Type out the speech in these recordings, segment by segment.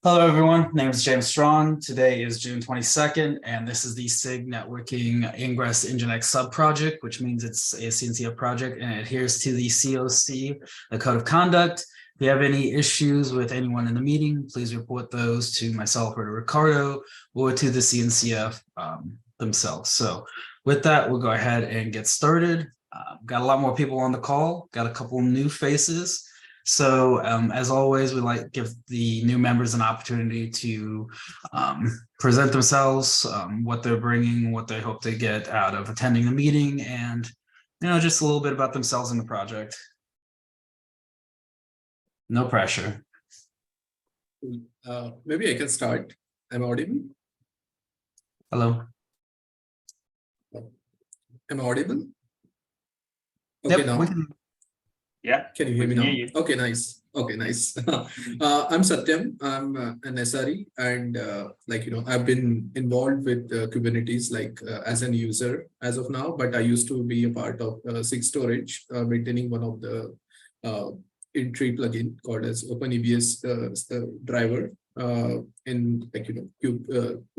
Hello, everyone. My name is James Strong. Today is June 22nd, and this is the SIG Networking Ingress NGINX sub-project, which means it's a CNCF project and it adheres to the COC, the Code of Conduct. If you have any issues with anyone in the meeting, please report those to myself or to Ricardo or to the CNCF themselves. So with that, we'll go ahead and get started. Got a lot more people on the call, got a couple new faces. So as always, we like to give the new members an opportunity to present themselves, what they're bringing, what they hope to get out of attending the meeting, and just a little bit about themselves and the project. No pressure. Maybe I can start. Am I audible? Hello. Am I audible? Okay, Yep, now. Yeah. Can you hear me now? Okay, nice. Okay, nice. I'm Satyam. I'm an SRE, and I've been involved with Kubernetes as an user as of now. But I used to be a part of SIG storage, maintaining one of the in-tree plugin called as OpenEBS driver in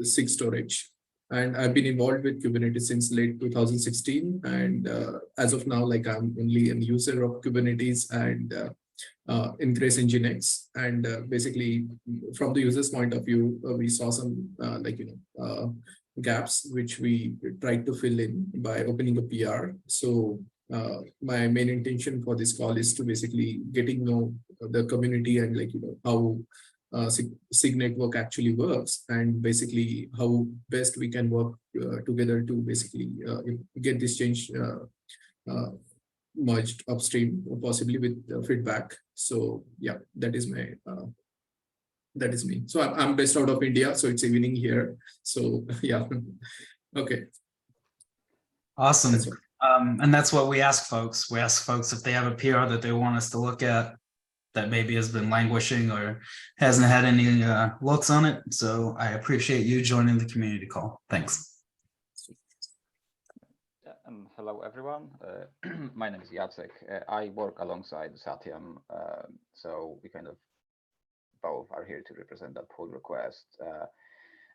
SIG storage. And I've been involved with Kubernetes since late 2016. And as of now, I'm only a user of Kubernetes and Ingress NGINX. And basically, from the user's point of view, we saw some gaps which we tried to fill in by opening a PR. So my main intention for this call is to basically getting to know the community and how SIG-Network actually works, and basically how best we can work together to basically get this change merged upstream, possibly with feedback. So yeah, that is my that is me. So I'm based out of India, so it's evening here. So yeah, okay. Awesome. And that's what we ask folks. We ask folks if they have a PR that they want us to look at that maybe has been languishing or hasn't had any looks on it. So I appreciate you joining the community call. Thanks. Hello, everyone. My name is Jacek. I work alongside Satyam. So we kind of both are here to represent that pull request.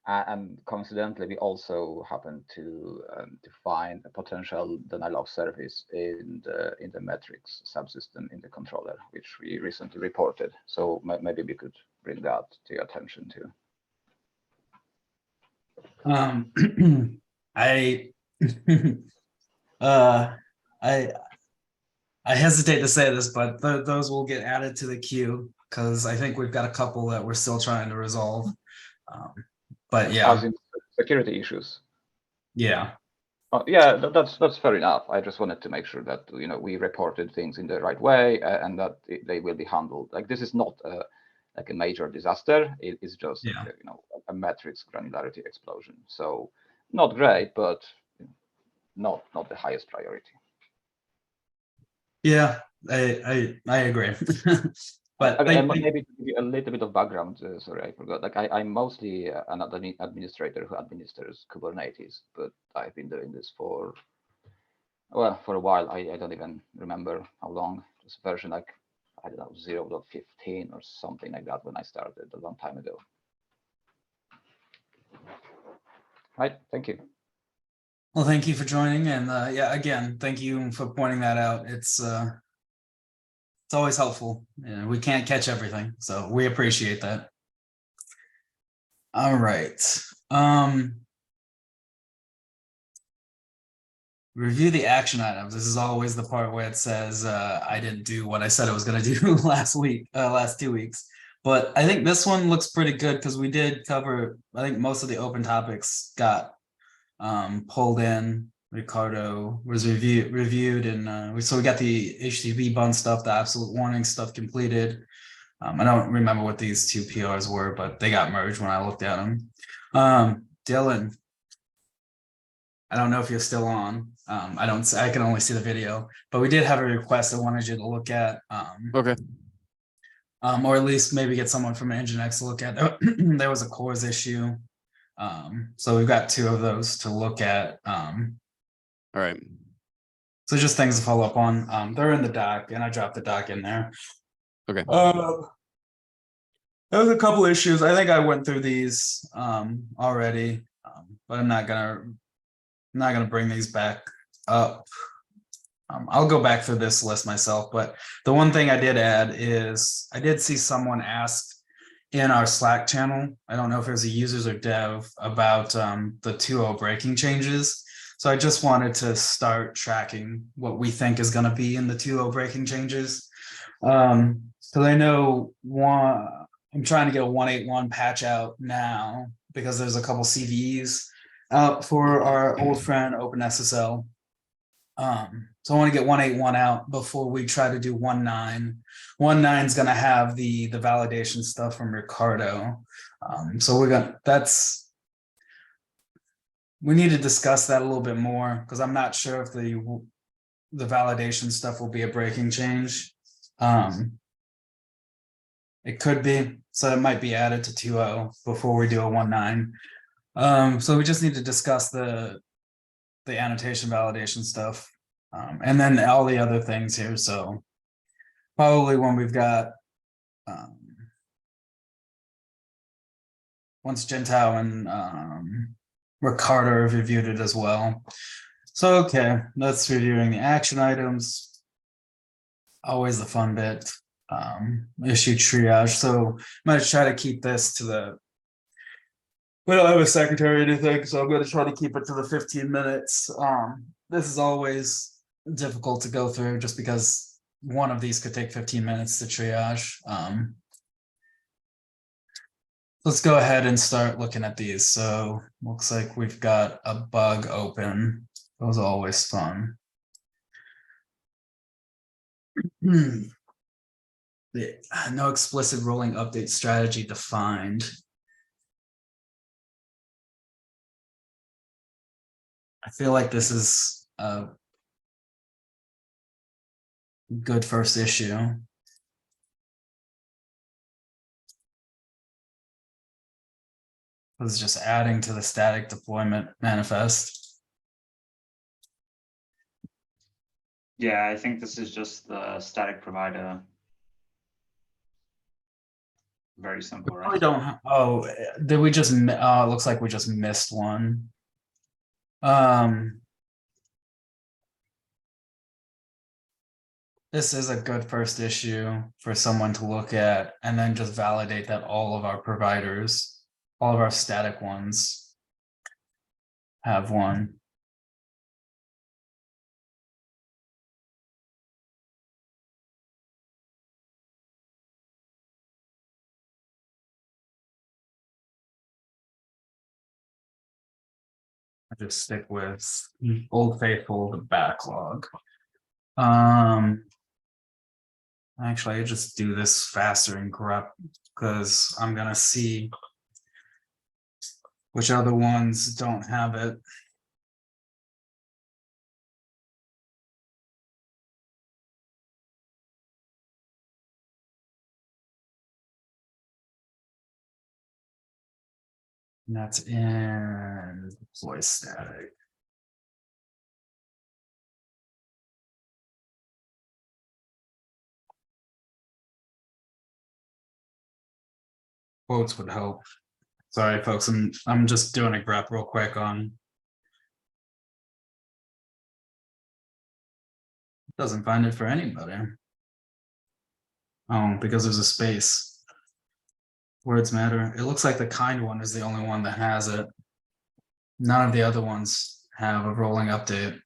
And coincidentally, we also happen to find a potential denial of service in the metrics subsystem in the controller, which we recently reported. So maybe we could bring that to your attention too. I hesitate to say this, but those will get added to the queue because I think we've got a couple that we're still trying to resolve. But yeah, as in security issues. Yeah. Yeah, that's fair enough. I just wanted to make sure that we reported things in the right way and that they will be handled. Like, this is not like a major disaster. It is just a metrics granularity explosion. So not great, but not the highest priority. Yeah, I agree. But I mean, maybe to give you a little bit of background, sorry, I forgot. Like, I'm mostly an administrator who administers Kubernetes, but I've been doing this for a while. I don't even remember how long. This version, I don't know, 0.15 or something like that when I started a long time ago. Right, thank you. Well, thank you for joining, and yeah, again, thank you for pointing that out. It's always helpful. We can't catch everything, so we appreciate that. All right. Review the action items. This is always the part where it says I didn't do what I said I was going to do last 2 weeks. But I think this one looks pretty good because we did cover, I think most of the open topics got pulled in. Ricardo was reviewed, and so we got the HTTP bun stuff, the absolute warning stuff completed. I don't remember what these two PRs were, but they got merged when I looked at them. Dylan, I don't know if you're still on. I can only see the video, but we did have a request I wanted you to look at. Okay. Or at least maybe get someone from NGINX to look at. There was a cores issue. So we've got 2 of those to look at. All right. So just things to follow up on. They're in the doc, and I dropped the doc in there. Okay. There was a couple issues. I think I went through these already, but I'm not gonna bring these back up. I'll go back through this list myself, but the one thing I did add is I did see someone ask in our Slack channel. I don't know if it was a users or dev about the 2.0 breaking changes. So I just wanted to start tracking what we think is going to be in the 2.0 breaking changes. So I know I'm trying to get a 181 patch out now because there's a couple CVEs out for our old friend OpenSSL. So I want to get 181 out before we try to do 19. 19 is going to have the validation stuff from Ricardo. So we need to discuss that a little bit more because I'm not sure if the validation stuff will be a breaking change. It could be, so it might be added to 2.0 before we do a 19. So we just need to discuss the annotation validation stuff. And then all the other things here. So probably when we've got once Gentile and Ricardo have reviewed it as well. So okay, that's reviewing the action items. Always the fun bit. Issue triage. So I'm gonna try to keep this to we don't have a secretary or anything, so I'm gonna try to keep it to the 15 minutes. This is always difficult to go through just because one of these could take 15 minutes to triage. Let's go ahead and start looking at these. So looks like we've got a bug open. Those are always fun. No explicit rolling update strategy defined. I feel like this is a good first issue. This is just adding to the static deployment manifest. Yeah, I think this is just the static provider. Very simple, We right? don't. Oh, did we just? It looks like we just missed one. This is a good first issue for someone to look at and then just validate that all of our providers, all of our static ones have one. I just stick with Old Faithful, the backlog. Actually, I just do this faster in grep because I'm gonna see which other ones don't have it. And that's in deploy static. Quotes would help. Sorry, folks. I'm just doing a grep real quick on. Doesn't find it for anybody. Oh, because there's a space. Words matter. It looks like the kind one is the only one that has it. None of the other ones have a rolling update.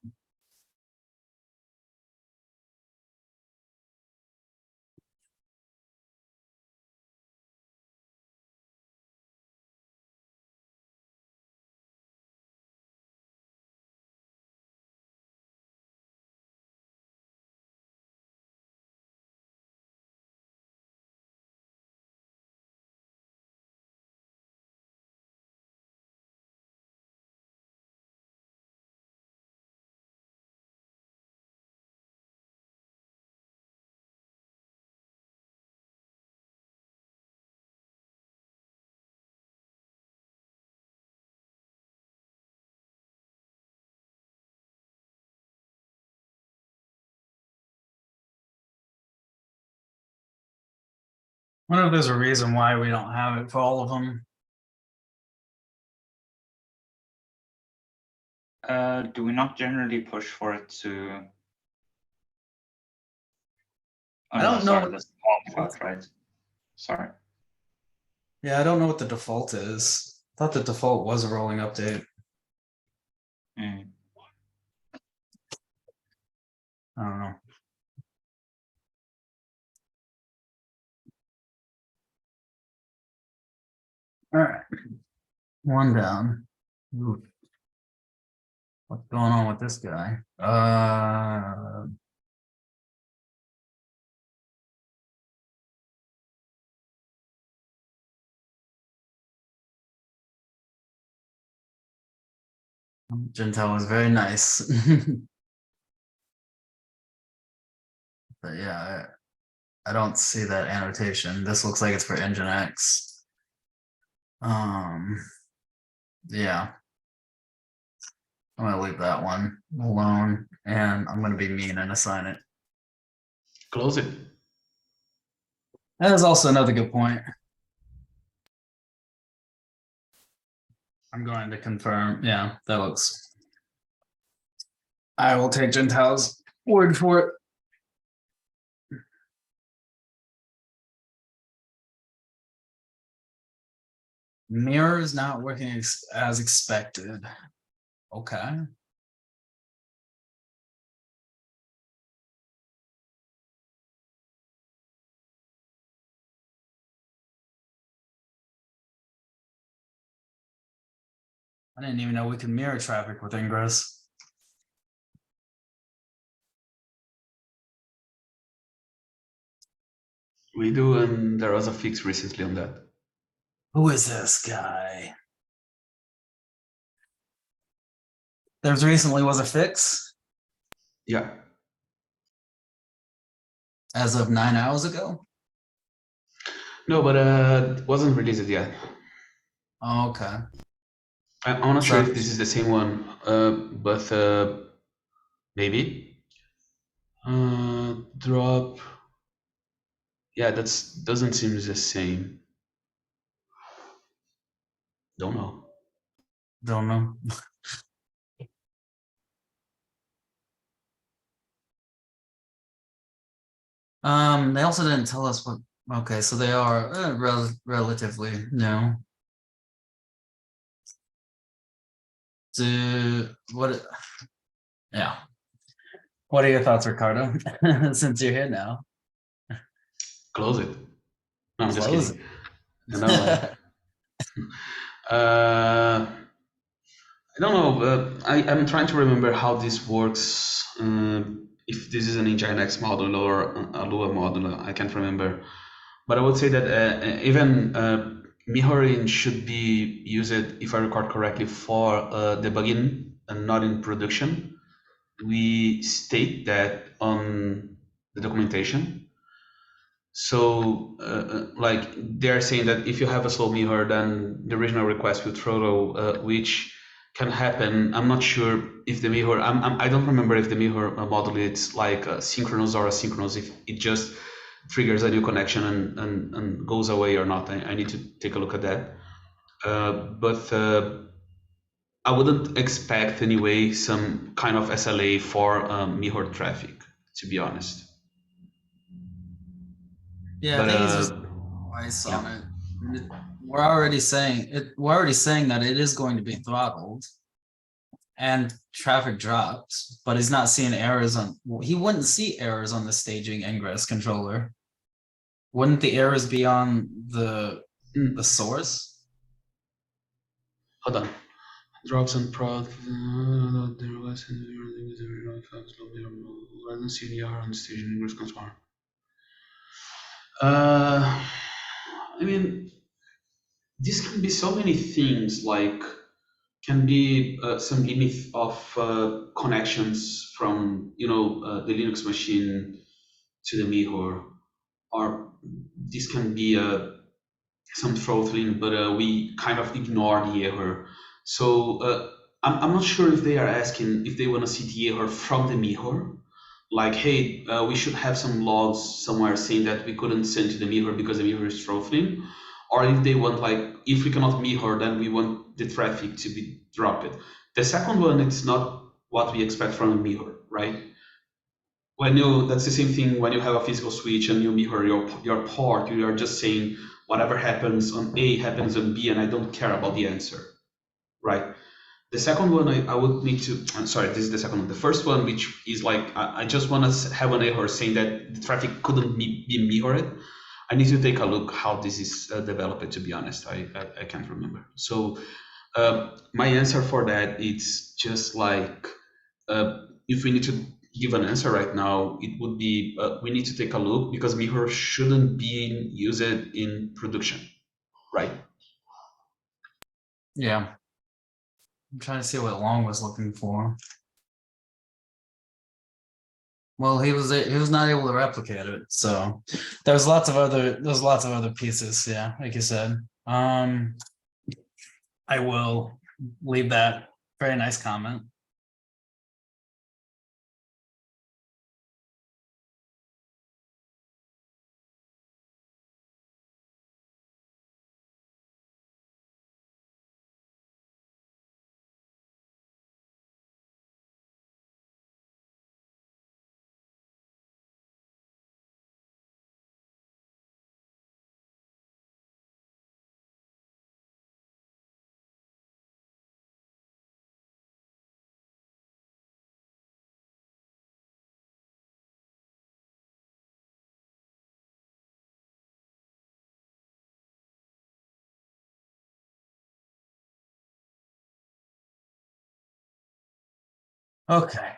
wonder if there's a reason why we don't have it for all of them. Do we not generally push for it to? Oh, I no, don't know sorry, what- that's the default, right? Sorry. Yeah, I don't know what the default is. I thought the default was a rolling update. Mm. I don't know. All right, one down. Ooh. What's going on with this guy? Gentile is very nice. But yeah, I don't see that annotation. This looks like it's for NGINX. Yeah. I'm gonna leave that one alone, and I'm gonna be mean and assign it. Close it. That is also another good point. I'm going to confirm. Yeah, that looks. I will take Gentile's word for it. Mirror is not working as expected. Okay. I didn't even know we could mirror traffic with Ingress. We do, and there was a fix recently on that. Who is this guy? There's recently was a fix Yeah. as of 9 hours ago. No, but it wasn't released yet. Oh, okay. I'm not sure So- if this is the same one, but maybe. Drop. Yeah, that's doesn't seem the same. Don't know. Don't know. They also didn't tell us what. Okay, so they are relatively new. What? Yeah. What are your thoughts, Ricardo? Since you're here now, Close it. No, I'm just close kidding. No, I don't know. I'm trying to remember how this works. If this is an NGINX model or a Lua model, I can't remember. But I would say that even mirroring should be used, if I record correctly, for debugging and not in production. We state that on the documentation. So, like they're saying that if you have a slow mirror, then the original request will throttle, which can happen. I'm not sure if the mirror. I don't remember if the mirror model it's like synchronous or asynchronous. If it just triggers a new connection and goes away or not. I need to take a look at that. But I wouldn't expect anyway some kind of SLA for mirror traffic, to be honest. Yeah, I But think he's just twice on it. We're already saying it. We're already saying that it is going to be throttled, and traffic drops, but he's not seeing errors on. He wouldn't see errors on the staging ingress controller. Wouldn't the errors be on the source? hold on. Drops and prod. I don't see the error on the stage in English controller. I mean, this can be so many things, like can be some limit of connections from the Linux machine to the mirror, or this can be some throttling, but we kind of ignore the error. So I'm not sure if they are asking if they want to see the error from the mirror like, hey, we should have some logs somewhere saying that we couldn't send to the mirror because the mirror is throttling, or if they want, like, if we cannot mirror, then we want the traffic to be dropped. The second one, it's not what we expect from a mirror, right? That's the same thing when you have a physical switch and you mirror your port, you are just saying whatever happens on A happens on B, and I don't care about the answer, right? The second one, I would need to, I'm sorry, this is the second one. The first one, which is like, I just want to have an error saying that the traffic couldn't be mirrored. I need to take a look how this is developed, to be honest. I can't remember. So my answer for that, it's just like, if we need to give an answer right now, it would be, we need to take a look because mirror shouldn't be used in production, right? Yeah. I'm trying to see what Long was looking for. Well, he was not able to replicate it, so there's lots of other pieces. Yeah, like you said. I will leave that. Very nice comment. Okay.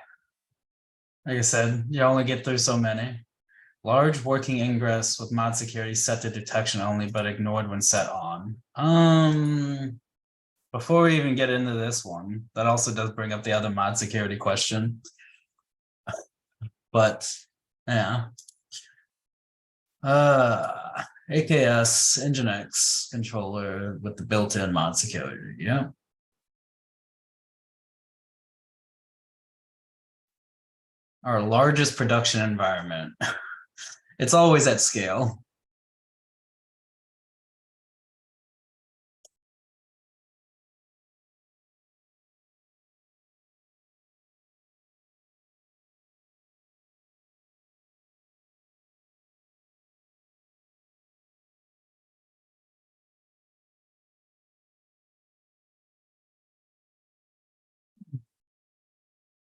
Like I said, you only get through so many. Large working ingress with mod security set to detection only, but ignored when set on. Before we even get into this one, that also does bring up the other mod security question. But yeah. AKS NGINX controller with the built-in mod security. Yeah. Our largest production environment. It's always at scale.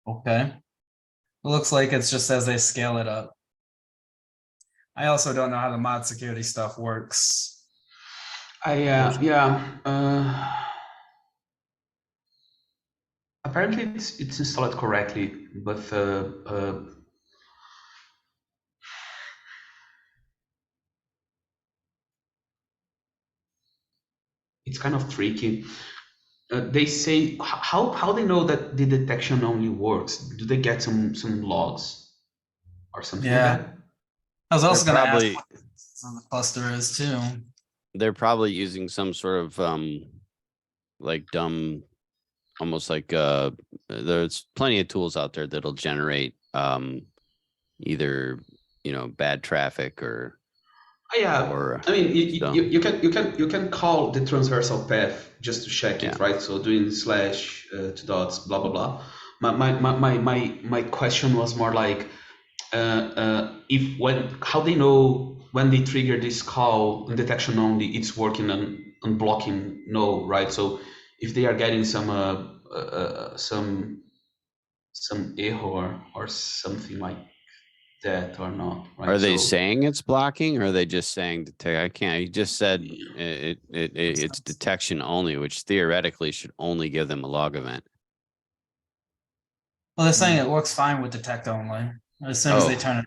Okay. It looks like it's just as they scale it up. I also don't know how the mod security stuff works. Apparently it's installed correctly, but it's kind of tricky. They say how they know that the detection only works. Do they get some logs or something like that? I was also They're going to ask probably- what the cluster is too. They're probably using some sort of like dumb, almost like there's plenty of tools out there that'll generate either bad traffic or Yeah, or I mean so. you can call the transversal path just to check Yeah. it, right? So doing slash two dots blah blah blah. My question was more like how they know when they trigger this call and detection only, it's working on blocking no, right? So if they are getting some error or something like that or not, right? Are they So, saying it's blocking, or are they just saying I can't? You just said it's detection only, which theoretically should only give them a log event. Well, they're saying it works fine with detect only. As soon as they turn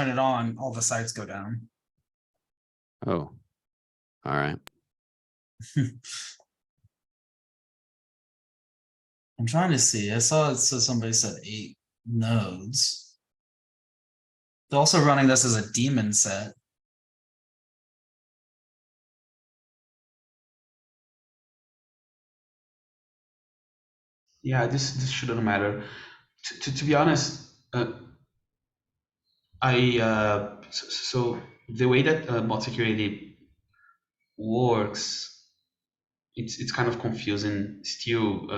it on, all the sites go down. Oh, all right. I'm trying to see. I saw it. So somebody said 8 nodes. They're also running this as a daemon set. yeah, this shouldn't matter. To be honest, So the way that bot security works, it's kind of confusing still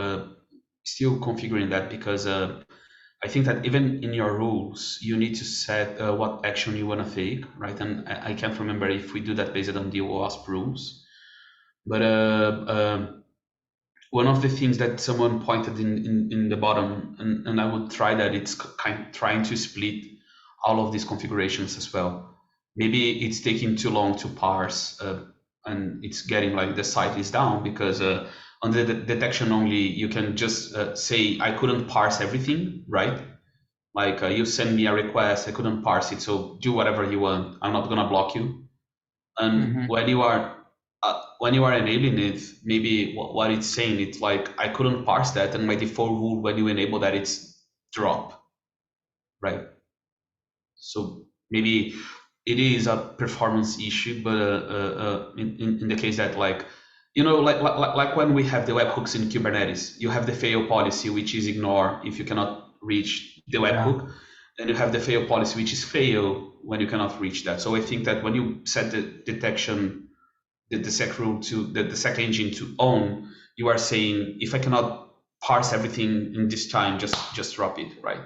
configuring that, because I think that even in your rules you need to set what action you want to take, right? And I can't remember if we do that based on the OWASP rules, but one of the things that someone pointed in the bottom, and I would try that, it's trying to split all of these configurations as well. Maybe it's taking too long to parse, and it's getting like the site is down, because on the detection only, you can just say, I couldn't parse everything, right? Like you send me a request, I couldn't parse it, so do whatever you want. I'm not gonna block you. And when you are enabling it, maybe what it's saying, it's like, I couldn't parse that, and my default rule when you enable that, it's drop, right? So maybe it is a performance issue, but in the case that, like, you know, like when we have the webhooks in Kubernetes, you have the fail policy, which is ignore if you cannot reach the webhook, and you have the fail policy, which is fail when you cannot reach that. So I think that when you set the detection, the sec rule to the sec engine to on, you are saying, if I cannot parse everything in this time, just drop it, right?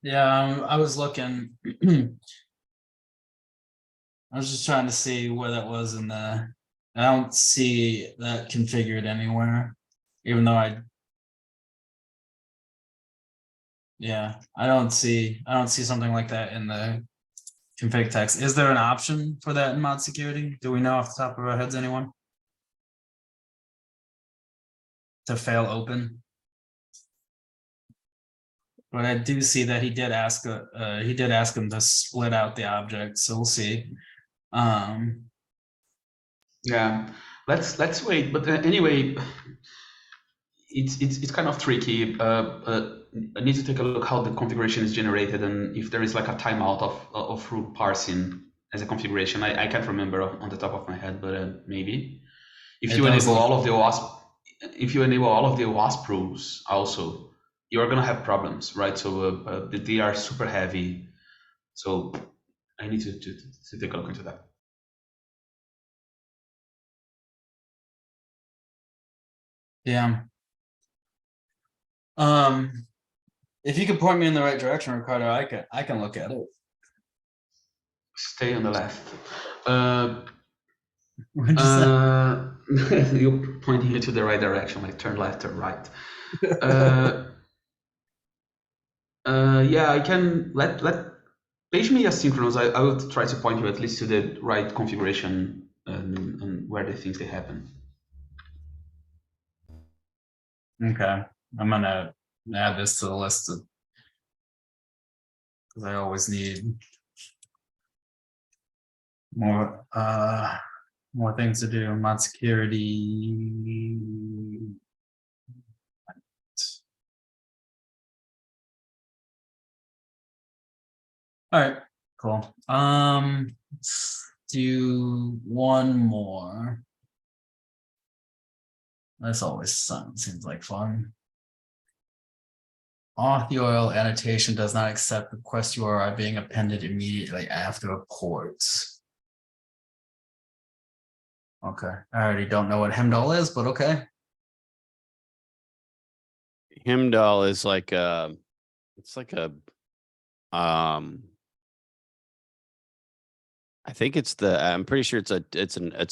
Yeah, I was looking. I was just trying to see where that was in the. I don't see that configured anywhere, even though yeah, I don't see something like that in the config text. Is there an option for that in mod security? Do we know off the top of our heads, anyone? To fail open? But I do see that he did ask him to split out the object, so we'll see. Yeah, let's wait. But anyway, it's kind of tricky. I need to take a look how the configuration is generated, and if there is like a timeout of root parsing as a configuration. I can't remember on the top of my head, but maybe if you enable all of the OWASP rules also, you're gonna have problems, right? So they are super heavy. So I need to take a look into that. Yeah. If you could point me in the right direction, Ricardo, I can look at it. Stay on the left. What'd You're pointing you to the right direction, like turn left or right. Yeah, I can let page me asynchronous. I will try to point you at least to the right configuration and where the things they happen. Okay, I'm gonna add this to the list because I always need more things to do. Mod security. All right, cool. Let's do one more. This always seems like fun. Auth URL annotation does not accept request URI being appended immediately after a port. Okay, I already don't know what Hemdall is, but okay. Hemdall is like it's like a I think I'm pretty sure it's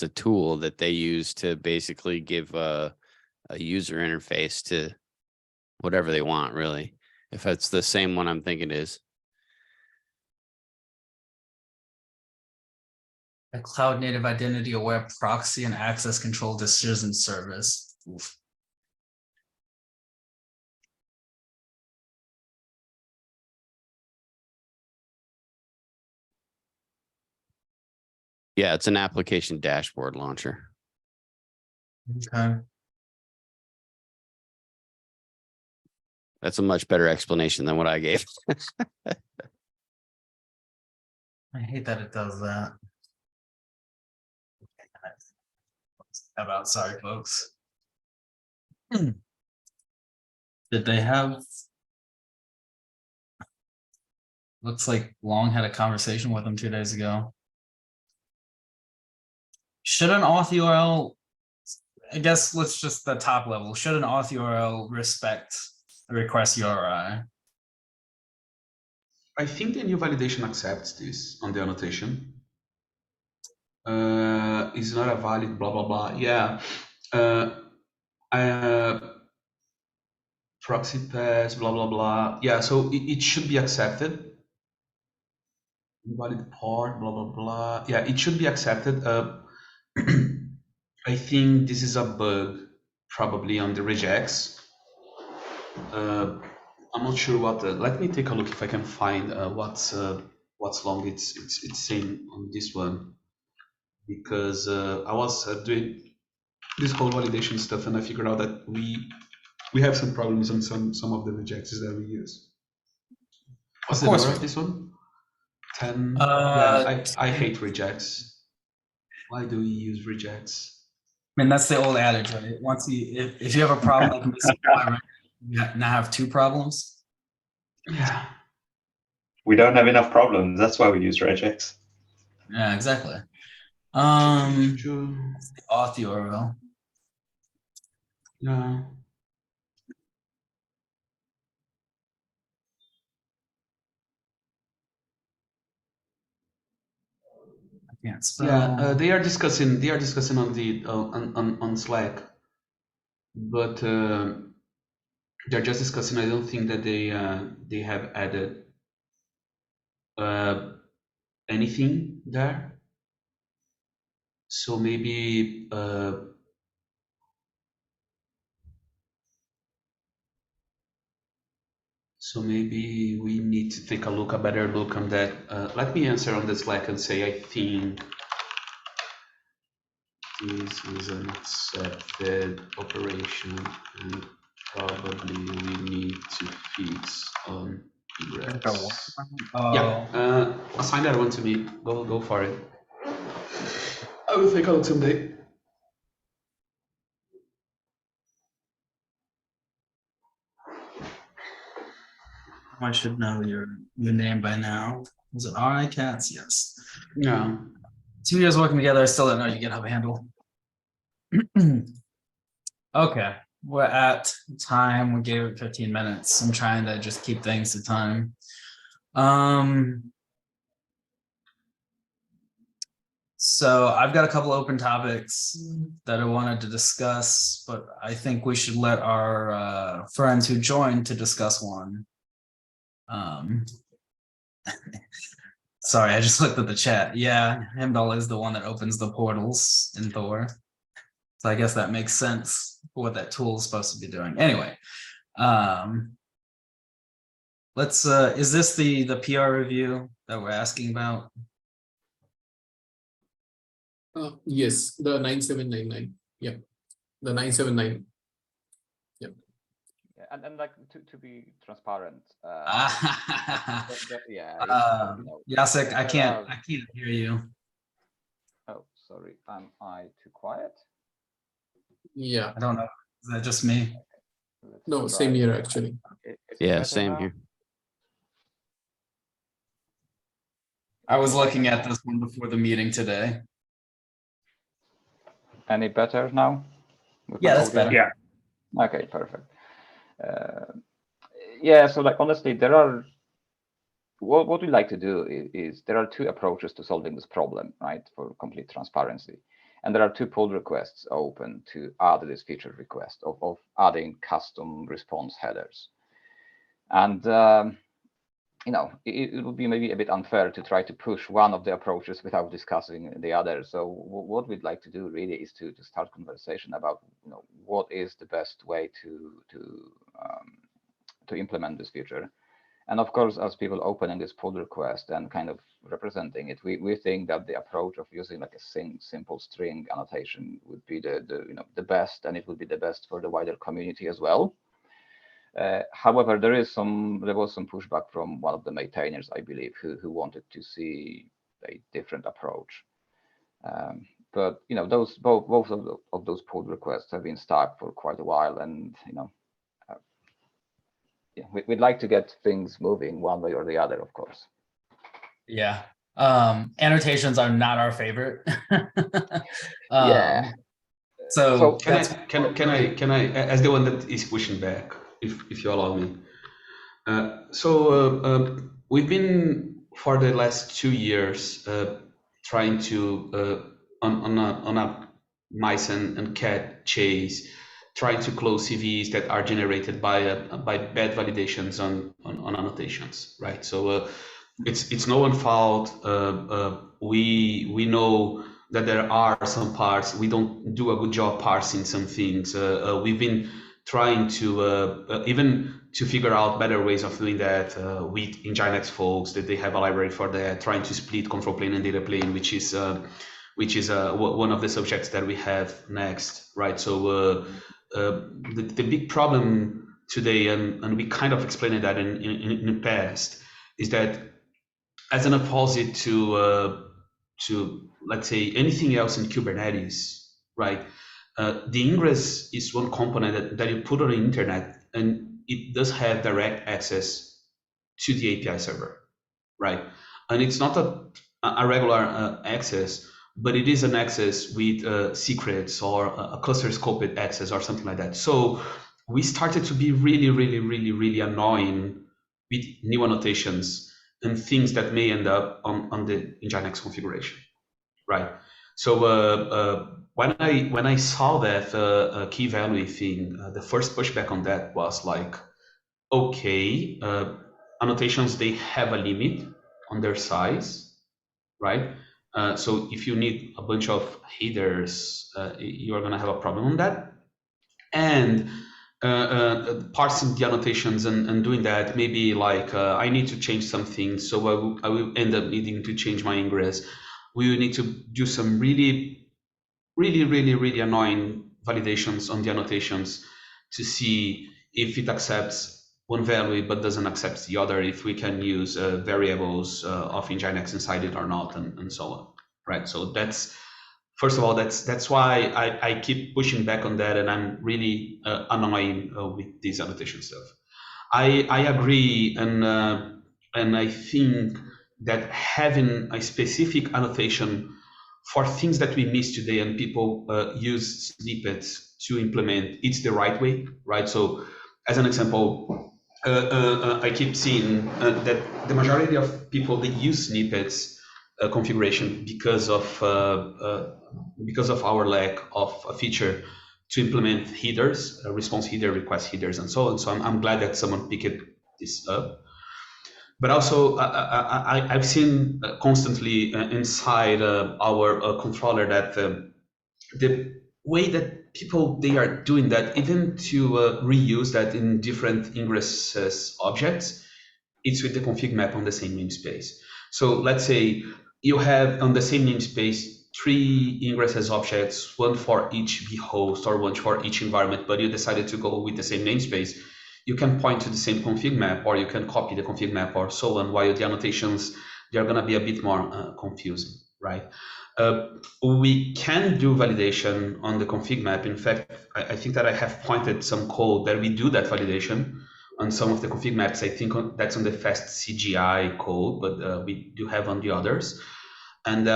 a tool that they use to basically give a user interface to whatever they want, really. If it's the same one I'm thinking it is. A cloud native identity aware proxy and access control decision service. Oof. Yeah, it's an application dashboard launcher. Okay. That's a much better explanation than what I gave. I hate that it does that. How about sorry, folks. Did they have Looks like Long had a conversation with him 2 days ago. Should an auth URL, I guess let's just the top level, should an auth URL respect the request URI? I think the new validation accepts this on the annotation. Is not a valid blah blah blah. Yeah. Proxy pass blah blah blah. Yeah, so it should be accepted. Invalid port blah blah blah. Yeah, it should be accepted. I think this is a bug probably on the regex. I'm not sure what. Let me take a look if I can find what's long it's saying on this one, because I was doing this whole validation stuff and I figured out that we have some problems on some of the rejects that we use. What's the number of this one? 10. Yeah, I hate rejects. Why do we use rejects? I mean, that's the old adage, right? Once if you have a problem that can be solved by regex, you now have two problems. Yeah. We don't have enough problems. That's why we use regex. Yeah, exactly. Auth URL. Yeah. I can't spell. Yeah, they are discussing on the on Slack, but they're just discussing. I don't think that they have added anything there. So maybe we need to take a better look on that. Let me answer on the Slack and say I think this is an accepted operation and probably we need to fix on Ingress. Yeah, assign that one to me. Go for it. I will take a look someday. I should know your name by now. Was it RI Cats? Yes. Yeah. 2 years working together, I still don't know your GitHub handle. Okay, we're at time. We gave it 15 minutes. I'm trying to just keep things to time. So I've got a couple open topics that I wanted to discuss, but I think we should let our friends who joined to discuss one. Sorry, I just looked at the chat. Yeah, Heimdall is the one that opens the portals in Thor. So I guess that makes sense for what that tool is supposed to be doing. Anyway, let's is this the PR review that we're asking about? Yes, the 9799. Yeah, the 979. Yeah. And like to be transparent. Jacek, I can't hear you. Oh, sorry. Am I too quiet? Yeah. I don't know. Is that just me? No, same here actually. Yeah, same here. I was looking at this one before the meeting today. Any better now? Yeah, that's better. Yeah. Okay, perfect. Yeah, so like honestly, there are what we like to do is there are two approaches to solving this problem, right? For complete transparency. And there are two pull requests open to add this feature request of adding custom response headers. And it would be maybe a bit unfair to try to push one of the approaches without discussing the other. So what we'd like to do really is to start conversation about what is the best way to implement this feature. And of course, as people opening this pull request and kind of representing it, we think that the approach of using like a simple string annotation would be the best, and it would be the best for the wider community as well. However, there was some pushback from one of the maintainers, I believe, who wanted to see a different approach. But both of those pull requests have been stuck for quite a while, and yeah, we'd like to get things moving one way or the other, of course. Yeah. Annotations are not our favorite. Yeah. So Can that's can I, as the one that is pushing back, if you allow me. We've been for the last 2 years trying to on a mice and cat chase, trying to close CVs that are generated by bad validations on annotations, right? So it's no one's fault. We know that there are some parts we don't do a good job parsing some things. We've been trying to even to figure out better ways of doing that with NGINX folks, that they have a library for that, trying to split control plane and data plane, which is one of the subjects that we have next, right? So the big problem today, and we kind of explained that in the past, is that as an opposite to let's say anything else in Kubernetes, right? The Ingress is one component that you put on the internet, and it does have direct access to the API server, right? And it's not a regular access, but it is an access with secrets or a cluster scoped access or something like that. So we started to be really annoying with new annotations and things that may end up on the NGINX configuration, right? So when I saw that key value thing, the first pushback on that was like, okay, annotations, they have a limit on their size, right? So if you need a bunch of headers, you are going to have a problem on that. And parsing the annotations and doing that, maybe like I need to change something, so I will end up needing to change my ingress. We will need to do some really annoying validations on the annotations to see if it accepts one value but doesn't accept the other, if we can use variables of NGINX inside it or not, and so on, right? So that's, first of all, that's why I keep pushing back on that, and I'm really annoying with this annotation stuff. I agree, and I think that having a specific annotation for things that we miss today and people use snippets to implement, it's the right way, right? So as an example, I keep seeing that the majority of people, they use snippets configuration because of our lack of a feature to implement headers, response header, request headers, and so on. So I'm glad that someone picked this up. But also, I've seen constantly inside our controller that the way that people, they are doing that, even to reuse that in different Ingress objects, it's with the config map on the same namespace. So let's say you have on the same namespace 3 Ingress objects, one for each vhost or one for each environment, but you decided to go with the same namespace. You can point to the same config map, or you can copy the config map, or so on, while the annotations, they're going to be a bit more confusing, right? We can do validation on the config map. In fact, I think that I have pointed some code that we do that validation on some of the config maps. I think that's on the fast CGI code, but we do have on the others. And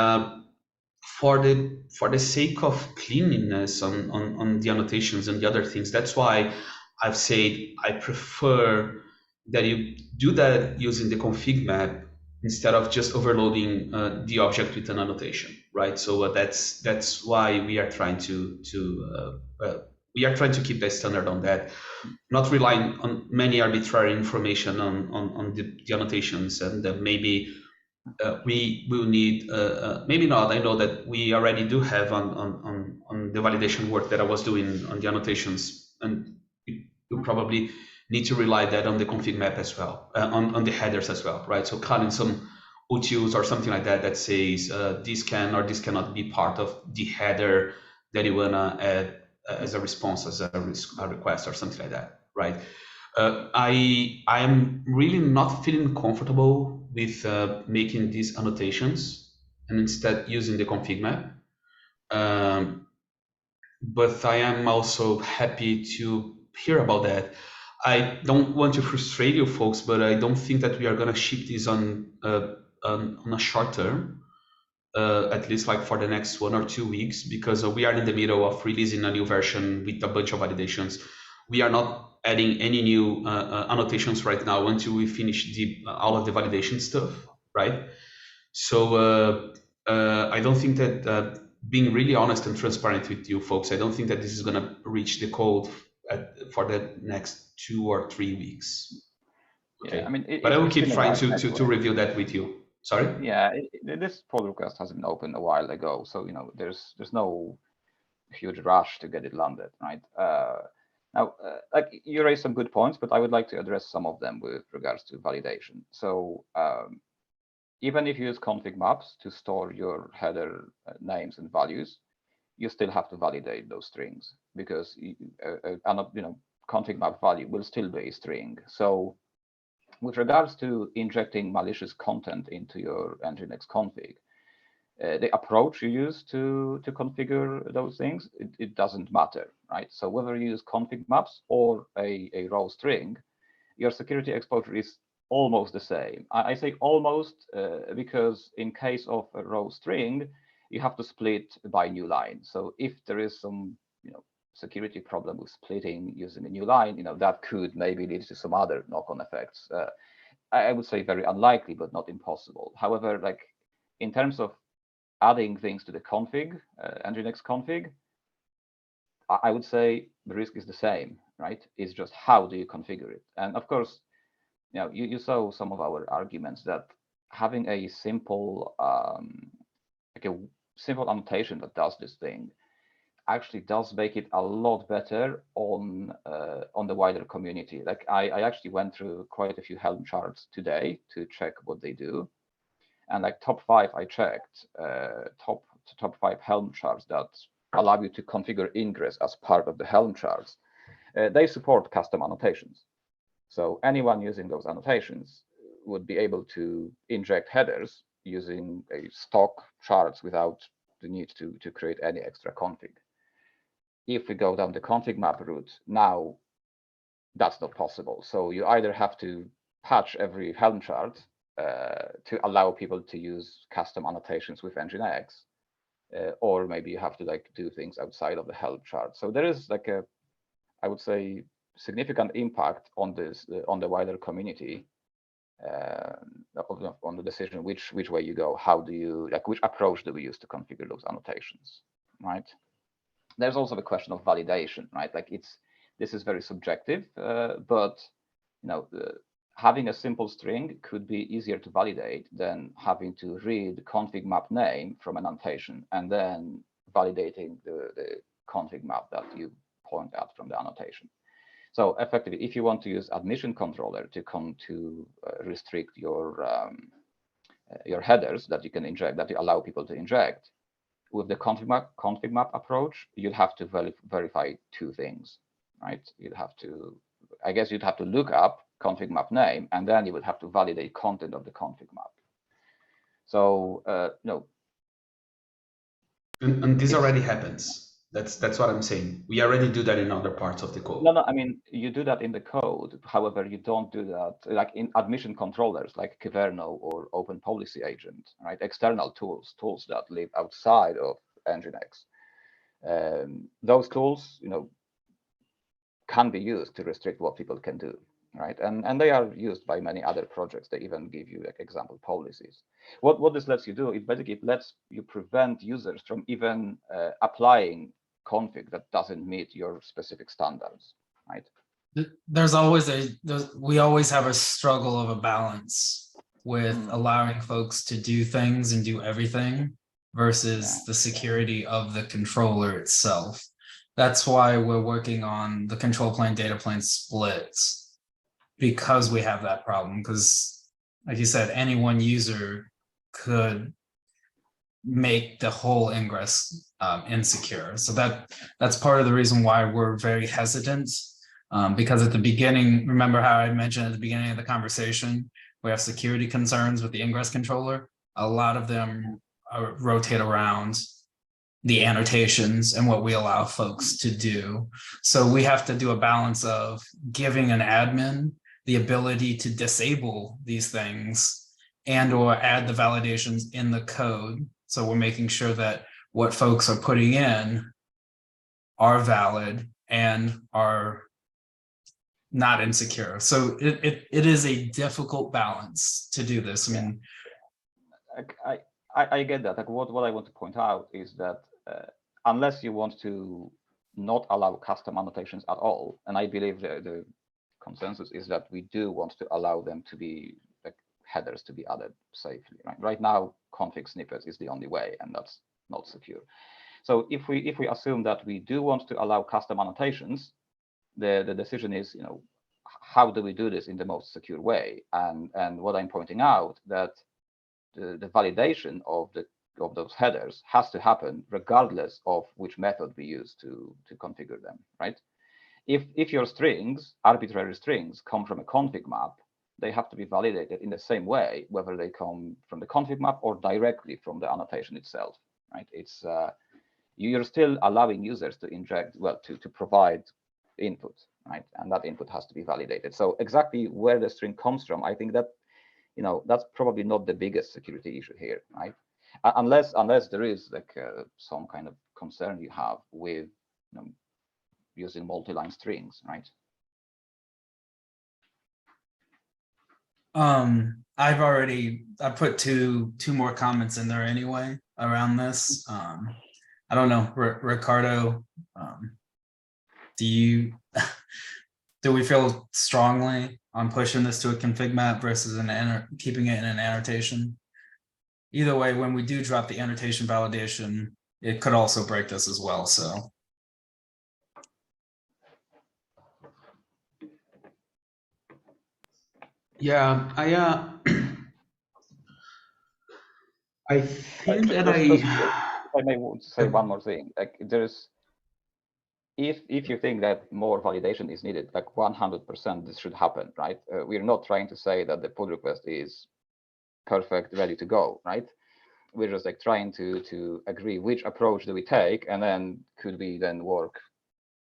for the sake of cleanliness on the annotations and the other things, that's why I've said I prefer that you do that using the config map instead of just overloading the object with an annotation, right? So that's why we are trying to keep the standard on that, not relying on many arbitrary information on the annotations, and maybe we will need maybe not. I know that we already do have on the validation work that I was doing on the annotations, and you probably need to rely that on the config map as well, on the headers as well, right? So calling some utils or something like that that says this can or this cannot be part of the header that you wanna add as a response, as a request or something like that, right? I am really not feeling comfortable with making these annotations and instead using the config map. But I am also happy to hear about that. I don't want to frustrate you folks, but I don't think that we are gonna ship this on a short term, at least like for the next 1 or 2 weeks, because we are in the middle of releasing a new version with a bunch of validations. We are not adding any new annotations right now until we finish all of the validation stuff, right? So I don't think that, being really honest and transparent with you folks, I don't think that this is gonna reach the code for the next 2 or 3 weeks. Okay, Yeah, I mean, but I will it's keep been a trying while to anyway. review that with you. Sorry. Yeah, this pull request has been opened a while ago, so there's no huge rush to get it landed, right? Now, like you raised some good points, but I would like to address some of them with regards to validation. So even if you use config maps to store your header names and values, you still have to validate those strings because config map value will still be a string. So with regards to injecting malicious content into your NGINX config, the approach you use to configure those things, it doesn't matter, right? So whether you use config maps or a raw string, your security exposure is almost the same. I say almost because in case of a raw string, you have to split by new line. So if there is some security problem with splitting using a new line, that could maybe lead to some other knock-on effects. I would say very unlikely, but not impossible. However, like in terms of adding things to the config, NGINX config, I would say the risk is the same, right? It's just how do you configure it? And of course, you saw some of our arguments that having a simple, like a simple annotation that does this thing actually does make it a lot better on the wider community. Like I actually went through quite a few Helm charts today to check what they do. And like top 5, I checked top 5 Helm charts that allow you to configure Ingress as part of the Helm charts. They support custom annotations. So anyone using those annotations would be able to inject headers using a stock charts without the need to create any extra config. If we go down the config map route, now that's not possible. So you either have to patch every Helm chart to allow people to use custom annotations with NGINX, or maybe you have to like do things outside of the Helm chart. So there is like I would say, significant impact on on the wider community on the decision which way you go. How do you which approach do we use to configure those annotations, right? There's also the question of validation, right? Like this is very subjective, but having a simple string could be easier to validate than having to read config map name from an annotation and then validating the config map that you point out from the annotation. So effectively, if you want to use admission controller to restrict your headers that you can inject, that you allow people to inject, with the config map approach, you'd have to verify 2 things, right? I guess you'd have to look up config map name, and then you would have to validate content of the config map. So And this already happens. That's what I'm saying. We already do that in other parts of the code. No, I mean, you do that in the code. However, you don't do that like in admission controllers like Kyverno or Open Policy Agent, right? External tools that live outside of NGINX. Those tools, can be used to restrict what people can do, right? And they are used by many other projects. They even give you like example policies. What this lets you do, it basically lets you prevent users from even applying config that doesn't meet your specific standards, right? We always have a struggle of a balance with allowing folks to do things and do everything versus the security of the controller itself. That's why we're working on the control plane data plane splits, because we have that problem. Because like you said, any one user could make the whole ingress insecure. So that's part of the reason why we're very hesitant. Because at the beginning, remember how I mentioned at the beginning of the conversation, we have security concerns with the ingress controller. A lot of them rotate around the annotations and what we allow folks to do. So we have to do a balance of giving an admin the ability to disable these things and or add the validations in the code. So we're making sure that what folks are putting in are valid and are not insecure. So it is a difficult balance to do this. I mean, I get that. Like what I want to point out is that unless you want to not allow custom annotations at all, and I believe the consensus is that we do want to allow them to be like headers to be added safely. Right now, config snippets is the only way, and that's not secure. So if we assume that we do want to allow custom annotations, the decision is, how do we do this in the most secure way? And what I'm pointing out that the validation of those headers has to happen regardless of which method we use to configure them, right? If your strings, arbitrary strings, come from a config map, they have to be validated in the same way, whether they come from the config map or directly from the annotation itself, right? It's you're still allowing users to inject, well, to provide input, right? And that input has to be validated. So exactly where the string comes from, I think that, that's probably not the biggest security issue here, right? Unless there is like some kind of concern you have with using multi-line strings, right? I put two more comments in there anyway around this. I don't know, Ricardo, do we feel strongly on pushing this to a config map versus keeping it in an annotation? Either way, when we do drop the annotation validation, it could also break this as well. So Yeah, I think that If I may say one more thing, like if you think that more validation is needed, like 100% this should happen, right? We're not trying to say that the pull request is perfect, ready to go, right? We're just like trying to agree which approach do we take, and then could we then work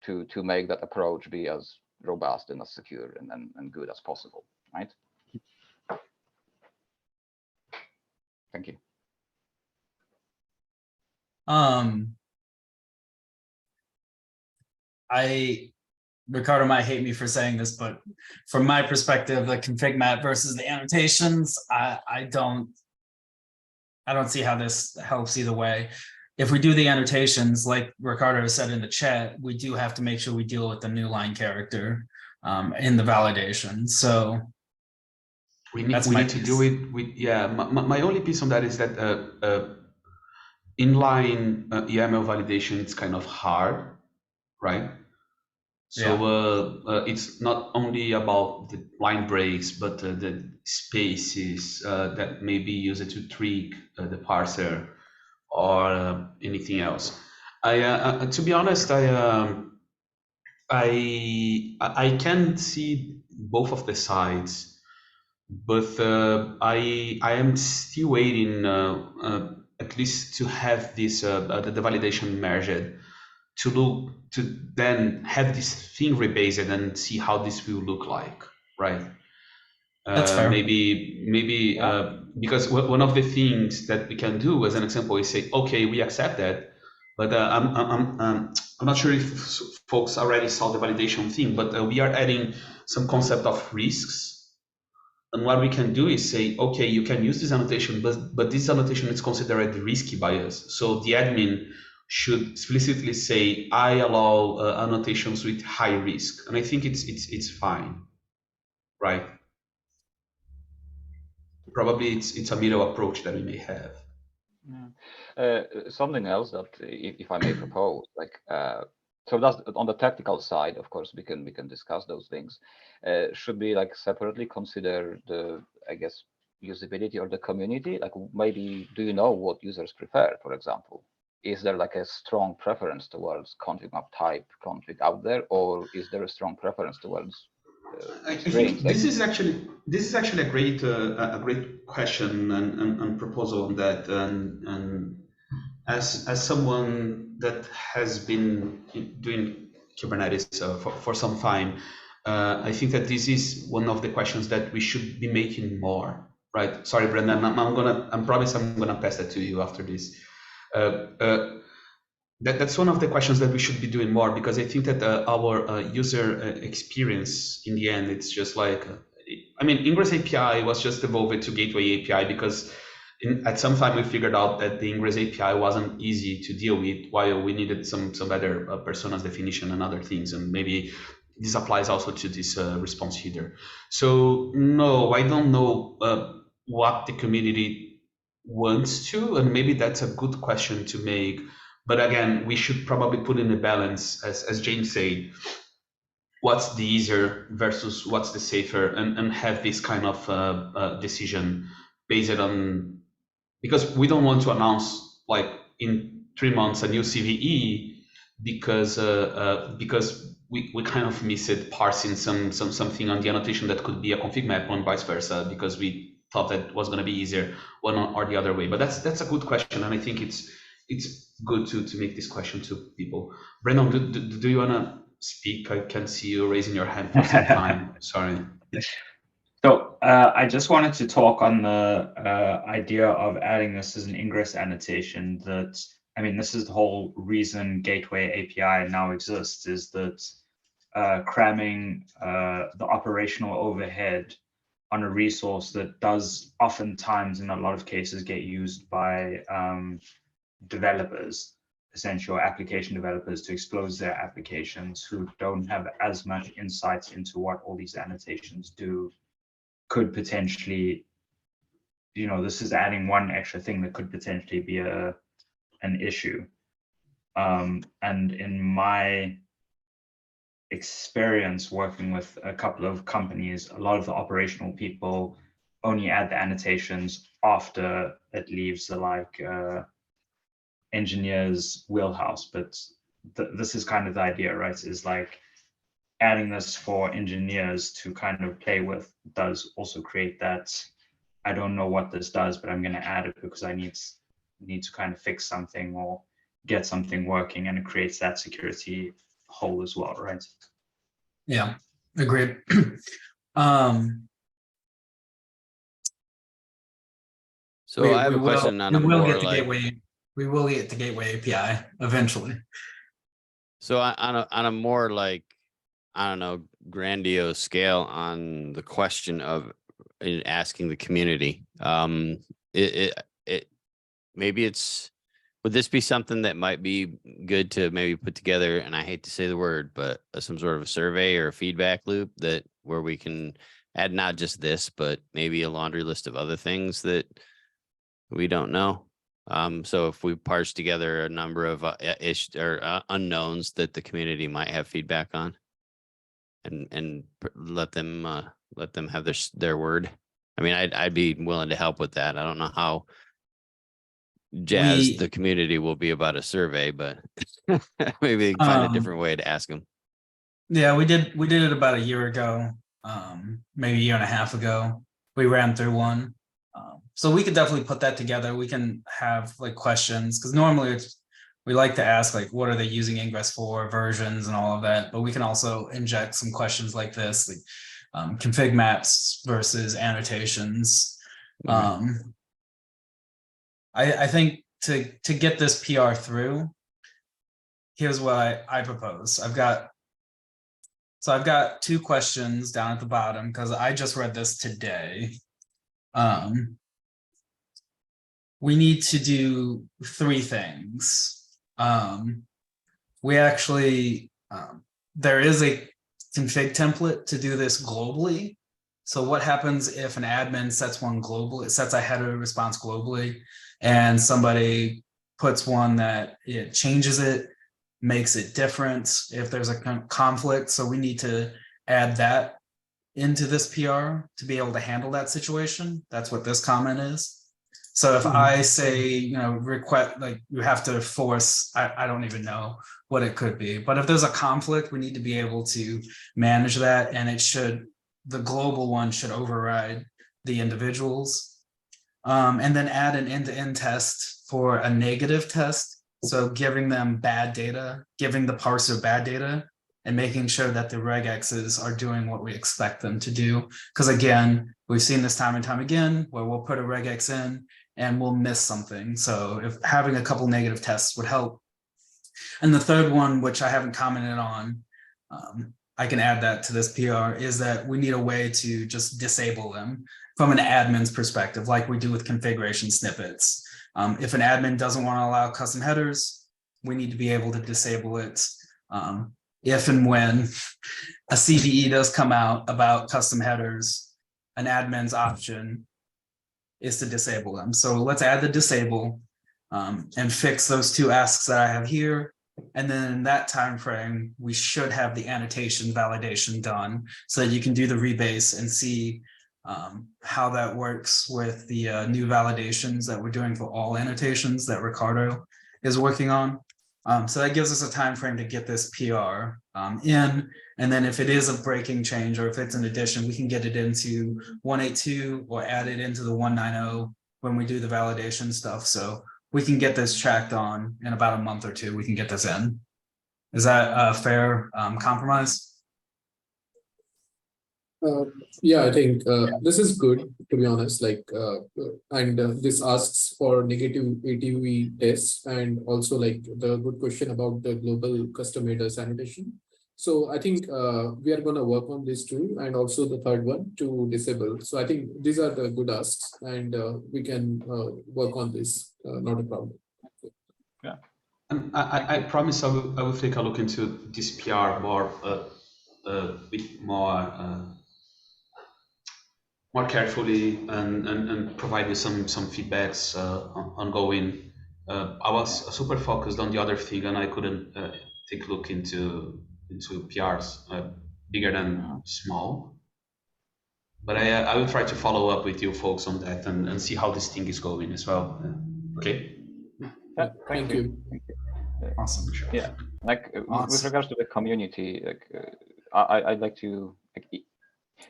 to make that approach be as robust and as secure and good as possible, right? Thank you. Ricardo might hate me for saying this, but from my perspective, the config map versus the annotations, I don't see how this helps either way. If we do the annotations, like Ricardo said in the chat, we do have to make sure we deal with the new line character in the validation. So we need to do it with, yeah, my only piece on that is that inline YAML validation is kind of hard, right? So it's not only about the line breaks, but the spaces that may be used to trick the parser or anything else. To be honest, I can see both of the sides, but I am still waiting at least to have this the validation merged to then have this thing rebased and see how this will look like, right? That's fair. Maybe because one of the things that we can do as an example is say, okay, we accept that, but I'm not sure if folks already saw the validation thing, but we are adding some concept of risks. And what we can do is say, okay, you can use this annotation, but this annotation is considered risky by us. So the admin should explicitly say, I allow annotations with high risk. And I think it's fine, right? Probably it's a middle approach that we may have. Something else that, if I may propose, like so that's on the technical side. Of course, we can discuss those things. Should we like separately consider the, I guess, usability or the community? Like maybe, do you know what users prefer? For example, is there like a strong preference towards config map type config out there, or is there a strong preference towards I think this is actually a great question and proposal on that, and as someone that has been doing Kubernetes for some time, I think that this is one of the questions that we should be making more. Right? Sorry, Brendan. I promise I'm gonna pass that to you after this. That's one of the questions that we should be doing more, because I think that our user experience in the end, it's just like, I mean, Ingress API was just evolved to Gateway API because at some time we figured out that the Ingress API wasn't easy to deal with, while we needed some better personas definition and other things, and maybe this applies also to this response header. So no, I don't know what the community wants to, and maybe that's a good question to make. But again, we should probably put in a balance, as James said, what's the easier versus what's the safer, and have this kind of decision based on, because we don't want to announce like in 3 months a new CVE because we kind of missed parsing something on the annotation that could be a config map, and vice versa, because we thought that was going to be easier one or the other way. But that's a good question, and I think it's good to make this question to people. Brendan, do you want to speak? I can see you raising your hand for some time. Sorry. So I just wanted to talk on the idea of adding this as an ingress annotation. That, I mean, this is the whole reason Gateway API now exists, is that cramming the operational overhead on a resource that does oftentimes, in a lot of cases, get used by developers, essentially, or application developers, to expose their applications, who don't have as much insight into what all these annotations do, could potentially, you know, this is adding one extra thing that could potentially be an issue. And in my experience working with a couple of companies, a lot of the operational people only add the annotations after it leaves the engineer's wheelhouse. But this is kind of the idea, right? Is like adding this for engineers to kind of play with does also create that, I don't know what this does, but I'm going to add it because I need to kind of fix something or get something working, and it creates that security hole as well, right? Yeah, agreed. So I have a question on a more like, we will get the Gateway API eventually. so on a more like, I don't know, grandiose scale, on the question of asking the community, maybe it's, would this be something that might be good to maybe put together, and I hate to say the word, but some sort of a survey or a feedback loop that where we can add not just this, but maybe a laundry list of other things that we don't know. So if we parse together a number of unknowns that the community might have feedback on, and let them have their word. I mean, I'd be willing to help with that. I don't know how jazzed the community will be about a survey, but maybe they can find a different way to ask them. Yeah, we did it about a year ago, maybe a year and a half ago. We ran through one. So we could definitely put that together. We can have like questions, because normally we like to ask like, what are they using Ingress for, versions and all of that, but we can also inject some questions like this, like config maps versus annotations. I think to get this PR through, here's what I propose. I've got 2 questions down at the bottom, because I just read this today. We need to do 3 things. We actually, there is a config template to do this globally. So what happens if an admin sets one globally, sets a header response globally, and somebody puts one that it changes it, makes it different if there's a conflict? So we need to add that into this PR to be able to handle that situation. That's what this comment is. So if I say, you know, request, like you have to force, I don't even know what it could be, but if there's a conflict, we need to be able to manage that, and it should, the global one should override the individuals. And then add an end-to-end test for a negative test. So giving them bad data, giving the parser bad data, and making sure that the regexes are doing what we expect them to do. Because again, we've seen this time and time again, where we'll put a regex in and we'll miss something. So if having a couple negative tests would help. And the third one, which I haven't commented on, I can add that to this PR, is that we need a way to just disable them from an admin's perspective, like we do with configuration snippets. If an admin doesn't want to allow custom headers, we need to be able to disable it. If and when a CVE does come out about custom headers, an admin's option is to disable them. So let's add the disable and fix those two asks that I have here. And then in that time frame, we should have the annotation validation done so that you can do the rebase and see how that works with the new validations that we're doing for all annotations that Ricardo is working on. So that gives us a time frame to get this PR in. And then if it is a breaking change or if it's an addition, we can get it into 182 or add it into the 190 when we do the validation stuff. So we can get this tracked on in about a month or two. We can get this in. Is that a fair compromise? Yeah, I think this is good, to be honest. Like, and this asks for negative ATV tests and also like the good question about the global custom headers annotation. So I think we are going to work on this too, and also the third one to disable. So I think these are the good asks, and we can work on this. Not a problem. Yeah. And I promise I will take a look into this PR more a bit more carefully and provide you some feedbacks ongoing. I was super focused on the other thing, and I couldn't take a look into PRs bigger than small. But I will try to follow up with you folks on that and see how this thing is going as well. Okay. Yeah, Thank you. Awesome. Yeah, like with regards to the community, like I'd like to, like,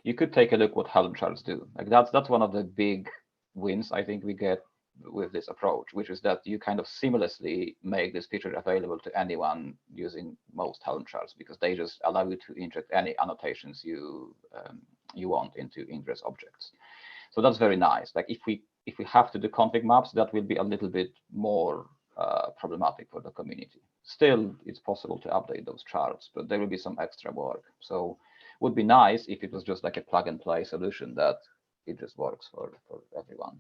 you could take a look what Helm charts do. Like that's one of the big wins I think we get with this approach, which is that you kind of seamlessly make this feature available to anyone using most Helm charts, because they just allow you to inject any annotations you want into Ingress objects. So that's very nice. Like if we have to do config maps, that will be a little bit more problematic for the community. Still, it's possible to update those charts, but there will be some extra work. So would be nice if it was just like a plug and play solution that it just works for everyone.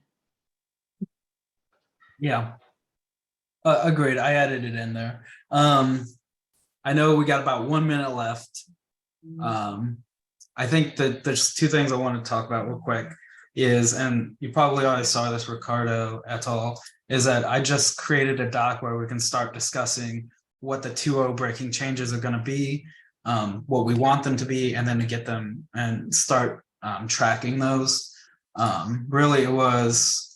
Yeah, agreed. I added it in there. I know we got about 1 minute left. I think that there's two things I want to talk about real quick is, and you probably already saw this, Ricardo et al., is that I just created a doc where we can start discussing what the 2.0 breaking changes are going to be, what we want them to be, and then to get them and start tracking those. Really, it was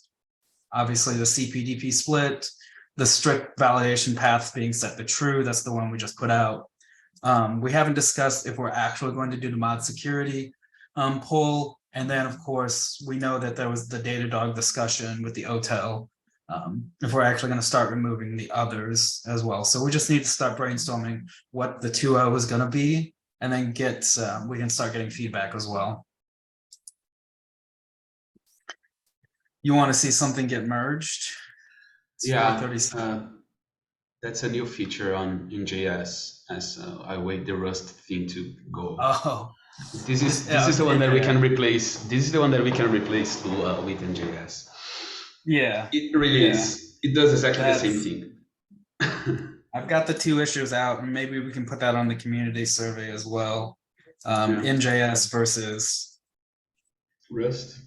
obviously the CPDP split, the strict validation paths being set to true. That's the one we just put out. We haven't discussed if we're actually going to do the mod security poll. And then, of course, we know that there was the Datadog discussion with the OTEL. If we're actually going to start removing the others as well. So we just need to start brainstorming what the 2.0 is going to be, and then we can start getting feedback as well. You want to see something get merged? It's that's a new feature on NGINX as I wait the Rust thing to go. Oh, this is the one that we can replace. This is the one that we can replace Lua with NGINX. Yeah, it really is. It does exactly the same thing. I've got the two issues out, and maybe we can put that on the community survey as well. NJS versus Rust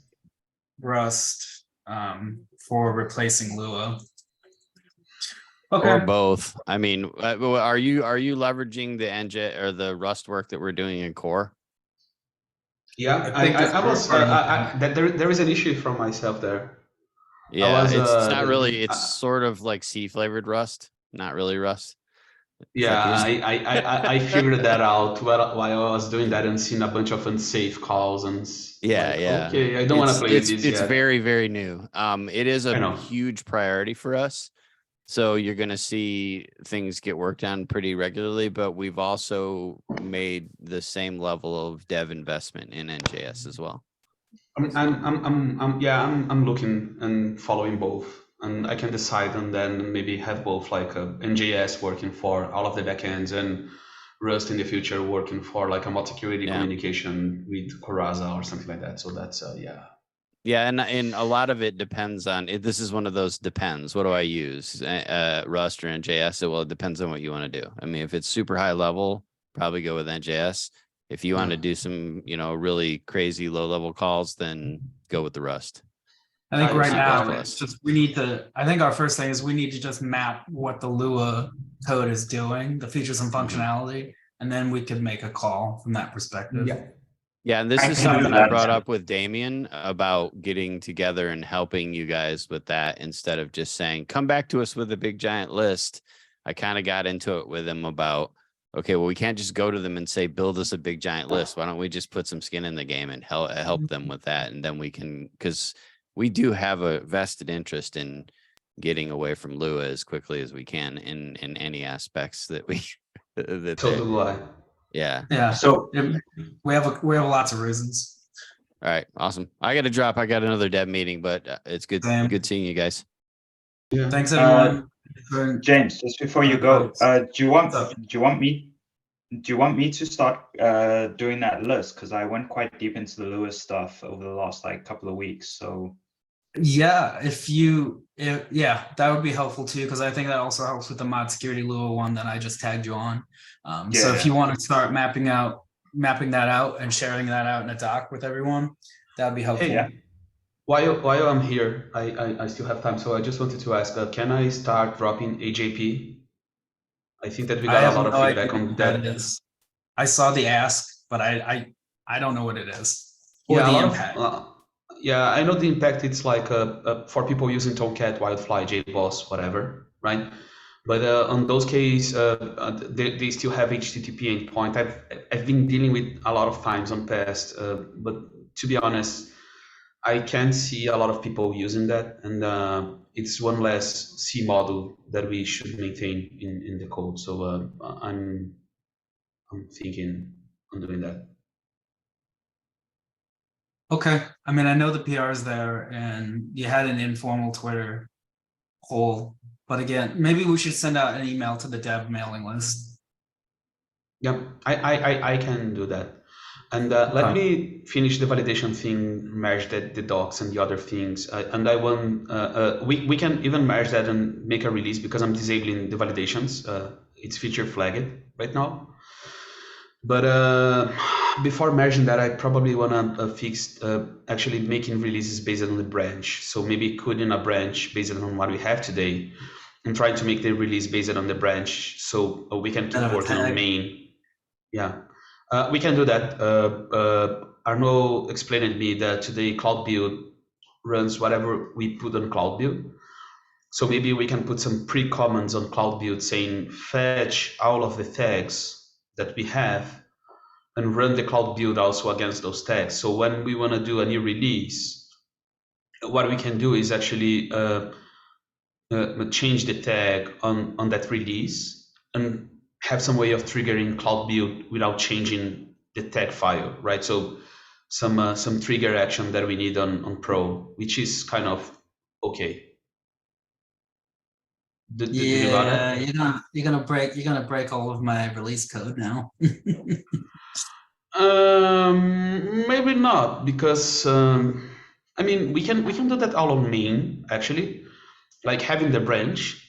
for replacing Lua. Okay. Or both. I mean, are you leveraging the NJ or the Rust work that we're doing in core? Yeah, I was. There is an issue from myself there. Yeah, it's not really. It's sort of like C flavored Rust, not really Rust. Yeah, Fuckers. I figured that out while I was doing that and seeing a bunch of unsafe calls and Yeah, like, yeah. okay, I don't want to play with this It's yet. very, very new. It is I a know. huge priority for us. So you're gonna see things get worked on pretty regularly, but we've also made the same level of dev investment in NJS as well. I'm looking and following both, and I can decide and then maybe have both, like NJS working for all of the backends and Rust in the future working for like a multi-security Yeah. communication with Coraza or something like that. So that's yeah. Yeah, and a lot of it depends on it. This is one of those depends. What do I use? Rust or NJS? Well, it depends on what you want to do. I mean, if it's super high level, probably go with NJS. If you want to do some, really crazy low level calls, then go with the Rust. I think I right see. now, Okay. it's just I think our first thing is we need to just map what the Lua code is doing, the features and functionality, and then we could make a call from that perspective. Yeah. Yeah, and this I is can do something I that. brought up with Damien about getting together and helping you guys with that instead of just saying, come back to us with a big giant list. I kind of got into it with him about, okay, well, we can't just go to them and say, build us a big giant list. Why don't we just put some skin in the game and help them with that? And then we can, because we do have a vested interest in getting away from Lua as quickly as we can in any aspects that we, So do I. yeah. Yeah. So We have lots of reasons. All right, awesome. I got to drop. I got another dev meeting, but it's good. Same. Good seeing you guys. Yeah. Thanks everyone. for- James, just before you go, do you want What's me to start doing that list? Because I went quite deep into the Lewis stuff over the last like couple of weeks. So Yeah, yeah, that would be helpful too, because I think that also helps with the mod security Lua one that I just tagged you on. So if Yeah. you want to start mapping that out and sharing that out in a doc with everyone, that would be helpful. Hey, Yeah. while I'm here, I still have time, so I just wanted to ask, can I start dropping AJP? I think that we I got a have lot of no feedback idea on what that. that is. I saw the ask, but I don't know what it is. Or Yeah, a the lot impact. of yeah, I know the impact. It's like for people using Tomcat, Wildfly, JBoss, whatever, right? But on those cases, they still have HTTP endpoint. I've been dealing with a lot of times on past, but to be honest, I can see a lot of people using that, and it's one less C module that we should maintain in the code. So I'm thinking on doing that. Okay. I mean, I know the PR is there and you had an informal Twitter poll, but again, maybe we should send out an email to the dev mailing list. Yeah, I can do that. And let Okay. me finish the validation thing, merge the docs and the other things. And I want, we can even merge that and make a release because I'm disabling the validations. It's feature flagged right now. But before merging that, I probably want to fix actually making releases based on the branch. So maybe coding a branch based on what we have today and trying to make the release based on the branch so we can keep working on main. Yeah, we can do that. Arnaud explained to me that today Cloud Build runs whatever we put on Cloud Build. So maybe we can put some pre-comments on Cloud Build saying fetch all of the tags that we have and run the Cloud Build also against those tags. So when we want to do a new release, what we can do is actually change the tag on that release and have some way of triggering Cloud Build without changing the tag file, right? So some trigger action that we need on Pro, which is kind of okay. Do you got it? You're gonna break all of my release code now. Maybe not, because I mean we can do that all on main actually, like having the branch,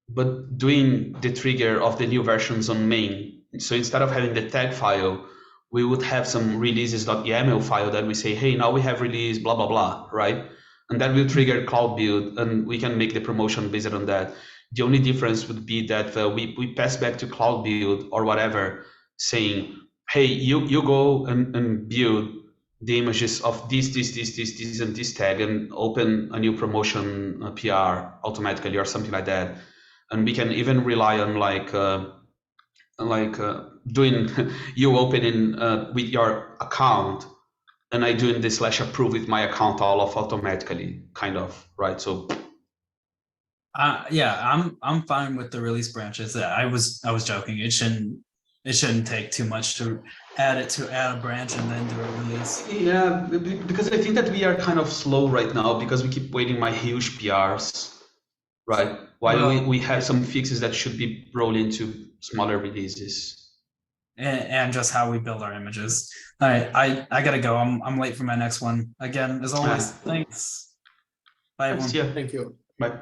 but doing the trigger of the new versions on main. So instead of having the tag file, we would have some releases.yaml file that we say, hey, now we have release blah blah blah, right? And that will trigger Cloud Build, and we can make the promotion based on that. The only difference would be that we pass back to Cloud Build or whatever, saying, hey, you go and build the images of this, and this tag and open a new promotion PR automatically or something like that. And we can even rely on like like doing you opening with your account, and I doing the /approve with my account all of automatically, kind of, right? So yeah, I'm fine with the release branches. I was joking. It shouldn't take too much to add a branch and then do a release. yeah, because I think that we are kind of slow right now because we keep waiting my huge PRs, right? While we have some fixes that should be rolled into smaller releases. And just how we build our images. All right, I gotta go. I'm late for my next one. Again, as always, thanks. Bye, everyone. Thanks, yeah. Thank you. Bye.